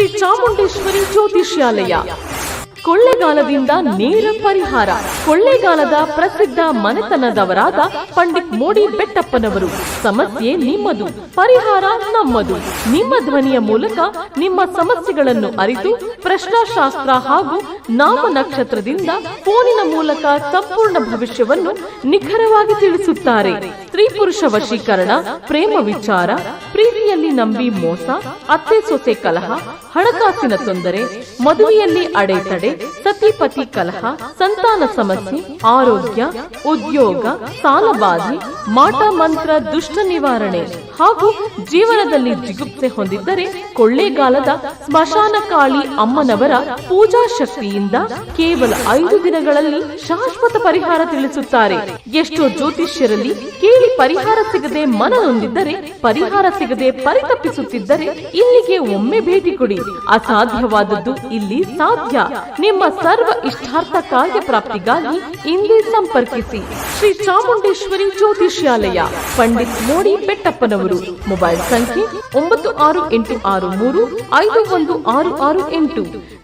ಶ್ರೀ ಚಾಮುಂಡೇಶ್ವರಿ ಜ್ಯೋತಿಷ್ಯಾಲಯ. ಕೊಳ್ಳೆಗಾಲದಿಂದ ನೇರ ಪರಿಹಾರ. ಕೊಳ್ಳೆಗಾಲದ ಪ್ರಸಿದ್ಧ ಮನೆತನದವರಾದ ಪಂಡಿತ್ ಮೋಡಿ ಬೆಟ್ಟಪ್ಪನವರು. ಸಮಸ್ಯೆ ನಿಮ್ಮದು, ಪರಿಹಾರ ನಮ್ಮದು. ನಿಮ್ಮ ಧ್ವನಿಯ ಮೂಲಕ ನಿಮ್ಮ ಸಮಸ್ಯೆಗಳನ್ನು ಅರಿತು ಪ್ರಶ್ನಾಶಾಸ್ತ್ರ ಹಾಗೂ ನಾಮ ನಕ್ಷತ್ರದಿಂದ ಫೋನಿನ ಮೂಲಕ ಸಂಪೂರ್ಣ ಭವಿಷ್ಯವನ್ನು ನಿಖರವಾಗಿ ತಿಳಿಸುತ್ತಾರೆ. ಸ್ತ್ರೀ ಪುರುಷ ವಶೀಕರಣ, ಪ್ರೇಮ ವಿಚಾರ, ಪ್ರೀತಿಯಲ್ಲಿ ನಂಬಿ ಮೋಸ, ಅತ್ತೆ ಸೊಸೆ ಕಲಹ, ಹಣಕಾಸಿನ ತೊಂದರೆ, ಮದುವೆಯಲ್ಲಿ ಅಡೆತಡೆ, ಸತಿಪತಿ ಕಲಹ, ಸಂತಾನ ಸಮಸ್ಯೆ, ಆರೋಗ್ಯ, ಉದ್ಯೋಗ, ಸಾಲಬಾಧೆ, ಮಾಟ ಮಂತ್ರ, ದುಷ್ಟ ನಿವಾರಣೆ ಹಾಗೂ ಜೀವನದಲ್ಲಿ ಜಿಗುಪ್ಸೆ ಹೊಂದಿದ್ದರೆ ಕೊಳ್ಳೇಗಾಲದ ಸ್ಮಶಾನ ಕಾಳಿ ಅಮ್ಮನವರ ಪೂಜಾ ಶಕ್ತಿಯಿಂದ ಕೇವಲ 5 ದಿನಗಳಲ್ಲಿ ಶಾಶ್ವತ ಪರಿಹಾರ ತಿಳಿಸುತ್ತಾರೆ. ಎಷ್ಟೋ ಜ್ಯೋತಿಷ್ಯರಲ್ಲಿ ಕೇಳಿ ಪರಿಹಾರ ಸಿಗದೆ ಮನನೊಂದಿದ್ದರೆ, ಪರಿಹಾರ ಸಿಗದೆ ಪರಿತಪಿಸುತ್ತಿದ್ದರೆ ಇಲ್ಲಿಗೆ ಒಮ್ಮೆ ಭೇಟಿ ಕೊಡಿ. ಅಸಾಧ್ಯವಾದದ್ದು ಇಲ್ಲಿ ಸಾಧ್ಯ. ನಿಮ್ಮ ಸರ್ವ ಇಷ್ಟಾರ್ಥ ಕಾರ್ಯ ಪ್ರಾಪ್ತಿಗಾಗಿ ಇಂದೇ ಸಂಪರ್ಕಿಸಿ. ಶ್ರೀ ಚಾಮುಂಡೇಶ್ವರಿ ಜ್ಯೋತಿಷ್ಯಾಲಯ, ಪಂಡಿತ್ ಮೋಡಿ ಬೆಟ್ಟಪ್ಪನವರು. ಮೊಬೈಲ್ ಸಂಖ್ಯೆ 9686351668.